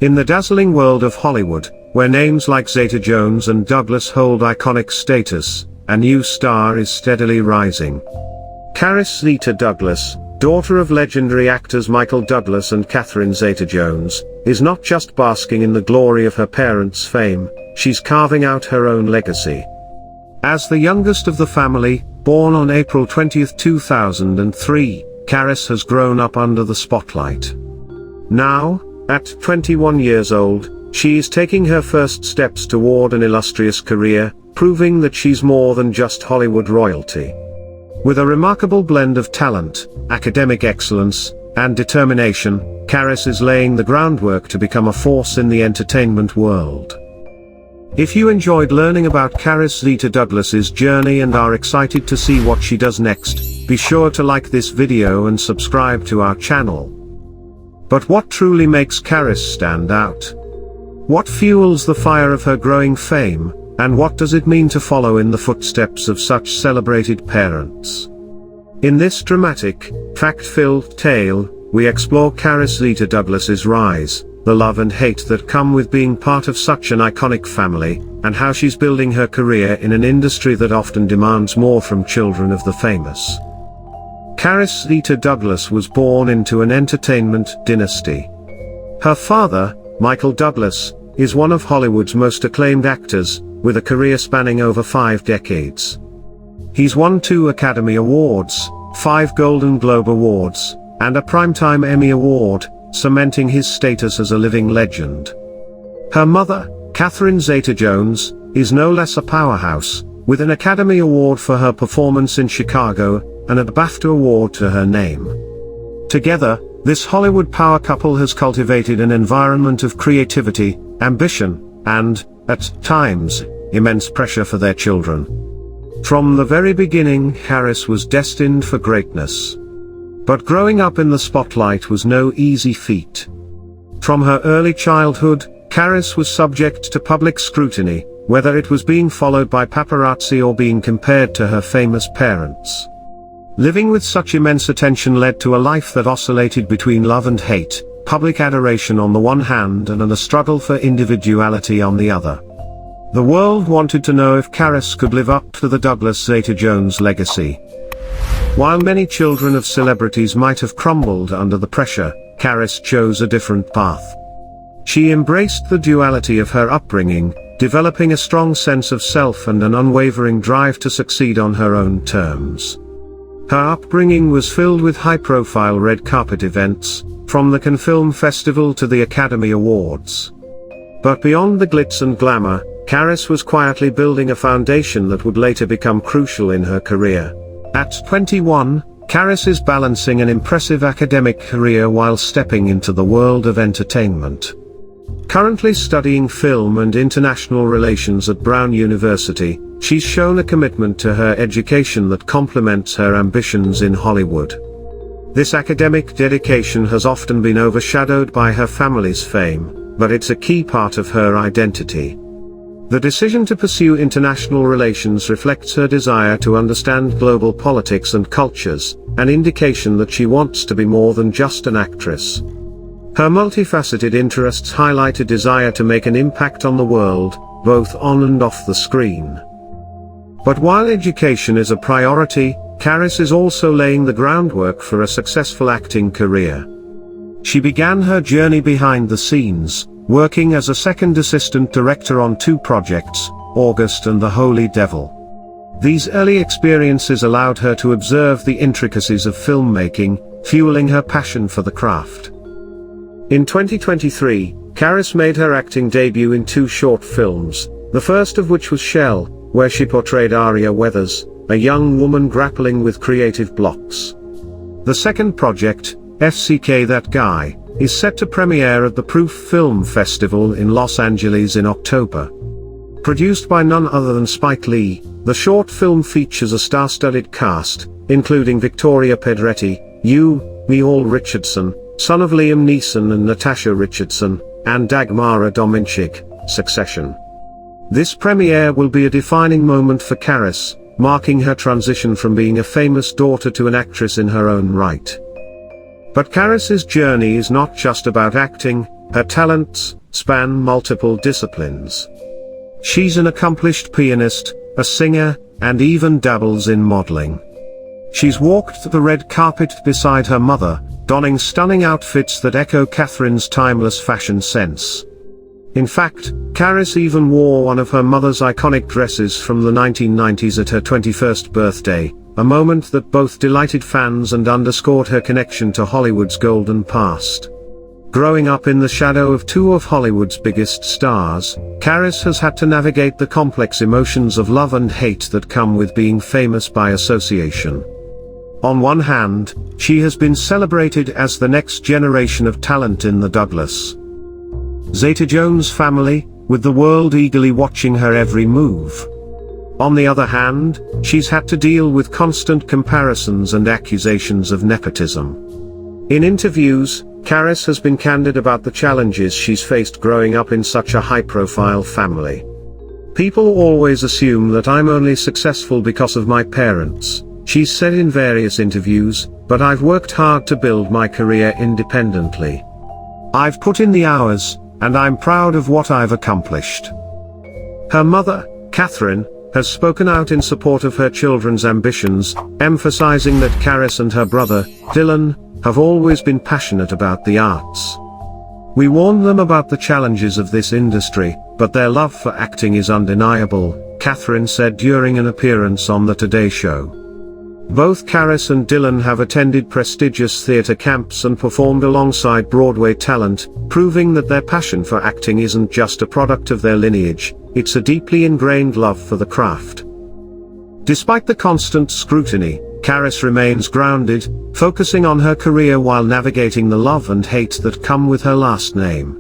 In the dazzling world of Hollywood, where names like Zeta-Jones and Douglas hold iconic status, a new star is steadily rising. Carys Zeta Douglas, daughter of legendary actors Michael Douglas and Catherine Zeta-Jones, is not just basking in the glory of her parents' fame, she's carving out her own legacy. As the youngest of the family, born on April 20, 2003, Carys has grown up under the spotlight. Now, at 21 years old, she is taking her first steps toward an illustrious career, proving that she's more than just Hollywood royalty. With a remarkable blend of talent, academic excellence, and determination, Carys is laying the groundwork to become a force in the entertainment world. If you enjoyed learning about Carys Zeta Douglas's journey and are excited to see what she does next, be sure to like this video and subscribe to our channel. But what truly makes Carys stand out? What fuels the fire of her growing fame, and what does it mean to follow in the footsteps of such celebrated parents? In this dramatic, fact-filled tale, we explore Carys Zeta Douglas's rise, the love and hate that come with being part of such an iconic family, and how she's building her career in an industry that often demands more from children of the famous. Carys Zeta Douglas was born into an entertainment dynasty. Her father, Michael Douglas, is one of Hollywood's most acclaimed actors, with a career spanning over 5 decades. He's won 2 Academy Awards, 5 Golden Globe Awards, and a Primetime Emmy Award, cementing his status as a living legend. Her mother, Catherine Zeta-Jones, is no less a powerhouse, with an Academy Award for her performance in Chicago, and a BAFTA Award to her name. Together, this Hollywood power couple has cultivated an environment of creativity, ambition, and, at times, immense pressure for their children. From the very beginning, Carys was destined for greatness. But growing up in the spotlight was no easy feat. From her early childhood, Carys was subject to public scrutiny, whether it was being followed by paparazzi or being compared to her famous parents. Living with such immense attention led to a life that oscillated between love and hate, public adoration on the one hand and a struggle for individuality on the other. The world wanted to know if Carys could live up to the Douglas Zeta-Jones legacy. While many children of celebrities might have crumbled under the pressure, Carys chose a different path. She embraced the duality of her upbringing, developing a strong sense of self and an unwavering drive to succeed on her own terms. Her upbringing was filled with high-profile red carpet events, from the Cannes Film Festival to the Academy Awards. But beyond the glitz and glamour, Carys was quietly building a foundation that would later become crucial in her career. At 21, Carys is balancing an impressive academic career while stepping into the world of entertainment. Currently studying film and international relations at Brown University, she's shown a commitment to her education that complements her ambitions in Hollywood. This academic dedication has often been overshadowed by her family's fame, but it's a key part of her identity. The decision to pursue international relations reflects her desire to understand global politics and cultures, an indication that she wants to be more than just an actress. Her multifaceted interests highlight a desire to make an impact on the world, both on and off the screen. But while education is a priority, Carys is also laying the groundwork for a successful acting career. She began her journey behind the scenes, working as a second assistant director on 2 projects, August and The Holy Devil. These early experiences allowed her to observe the intricacies of filmmaking, fueling her passion for the craft. In 2023, Carys made her acting debut in 2 short films, the first of which was Shell, where she portrayed Aria Weathers, a young woman grappling with creative blocks. The second project, FCK That Guy, is set to premiere at the Proof Film Festival in Los Angeles in October. Produced by none other than Spike Lee, the short film features a star-studded cast, including Victoria Pedretti, All Richardson, son of Liam Neeson and Natasha Richardson, and Dagmara Dominchik, Succession. This premiere will be a defining moment for Carys, marking her transition from being a famous daughter to an actress in her own right. But Carys's journey is not just about acting, her talents span multiple disciplines. She's an accomplished pianist, a singer, and even dabbles in modeling. She's walked the red carpet beside her mother, donning stunning outfits that echo Catherine's timeless fashion sense. In fact, Carys even wore one of her mother's iconic dresses from the 1990s at her 21st birthday, a moment that both delighted fans and underscored her connection to Hollywood's golden past. Growing up in the shadow of two of Hollywood's biggest stars, Carys has had to navigate the complex emotions of love and hate that come with being famous by association. On one hand, she has been celebrated as the next generation of talent in the Douglas Zeta-Jones family, with the world eagerly watching her every move. On the other hand, she's had to deal with constant comparisons and accusations of nepotism. In interviews, Carys has been candid about the challenges she's faced growing up in such a high-profile family. "People always assume that I'm only successful because of my parents," she's said in various interviews, "but I've worked hard to build my career independently. I've put in the hours, and I'm proud of what I've accomplished." Her mother, Catherine, has spoken out in support of her children's ambitions, emphasizing that Carys and her brother, Dylan, have always been passionate about the arts. "We warn them about the challenges of this industry, but their love for acting is undeniable," Catherine said during an appearance on The Today Show. Both Carys and Dylan have attended prestigious theater camps and performed alongside Broadway talent, proving that their passion for acting isn't just a product of their lineage, it's a deeply ingrained love for the craft. Despite the constant scrutiny, Carys remains grounded, focusing on her career while navigating the love and hate that come with her last name.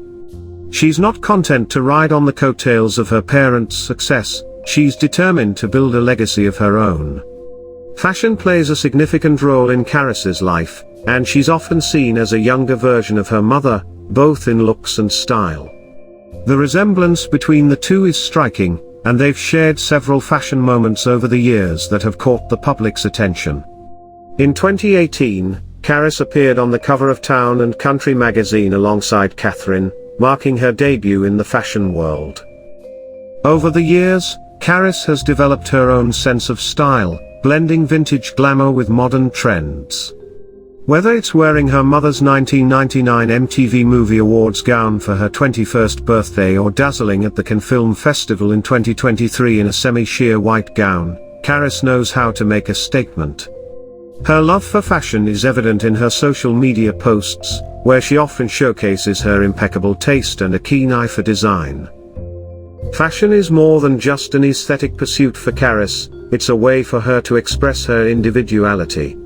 She's not content to ride on the coattails of her parents' success, she's determined to build a legacy of her own. Fashion plays a significant role in Carys's life, and she's often seen as a younger version of her mother, both in looks and style. The resemblance between the two is striking, and they've shared several fashion moments over the years that have caught the public's attention. In 2018, Carys appeared on the cover of Town and Country magazine alongside Catherine, marking her debut in the fashion world. Over the years, Carys has developed her own sense of style, blending vintage glamour with modern trends. Whether it's wearing her mother's 1999 MTV Movie Awards gown for her 21st birthday or dazzling at the Cannes Film Festival in 2023 in a semi-sheer white gown, Carys knows how to make a statement. Her love for fashion is evident in her social media posts, where she often showcases her impeccable taste and a keen eye for design. Fashion is more than just an aesthetic pursuit for Carys, it's a way for her to express her individuality.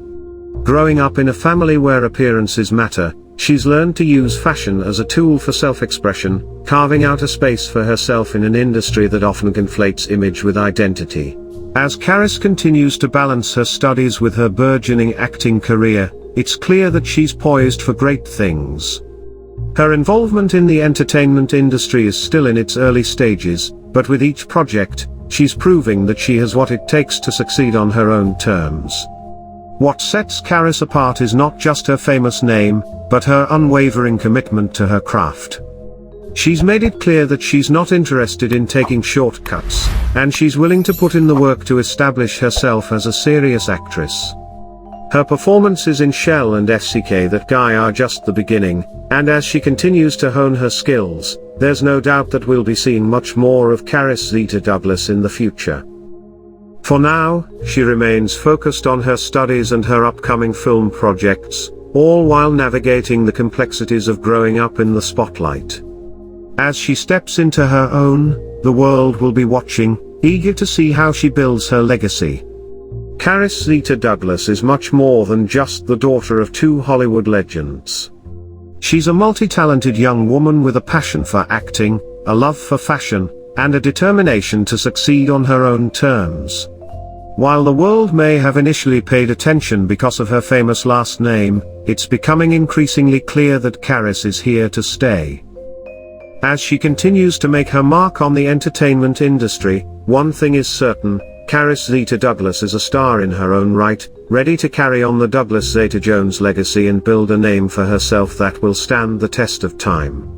Growing up in a family where appearances matter, she's learned to use fashion as a tool for self-expression, carving out a space for herself in an industry that often conflates image with identity. As Carys continues to balance her studies with her burgeoning acting career, it's clear that she's poised for great things. Her involvement in the entertainment industry is still in its early stages, but with each project, she's proving that she has what it takes to succeed on her own terms. What sets Carys apart is not just her famous name, but her unwavering commitment to her craft. She's made it clear that she's not interested in taking shortcuts, and she's willing to put in the work to establish herself as a serious actress. Her performances in Shell and FCK That Guy are just the beginning, and as she continues to hone her skills, there's no doubt that we'll be seeing much more of Carys Zeta Douglas in the future. For now, she remains focused on her studies and her upcoming film projects, all while navigating the complexities of growing up in the spotlight. As she steps into her own, the world will be watching, eager to see how she builds her legacy. Carys Zeta Douglas is much more than just the daughter of two Hollywood legends. She's a multi-talented young woman with a passion for acting, a love for fashion, and a determination to succeed on her own terms. While the world may have initially paid attention because of her famous last name, it's becoming increasingly clear that Carys is here to stay. As she continues to make her mark on the entertainment industry, one thing is certain: Carys Zeta Douglas is a star in her own right, ready to carry on the Douglas Zeta-Jones legacy and build a name for herself that will stand the test of time.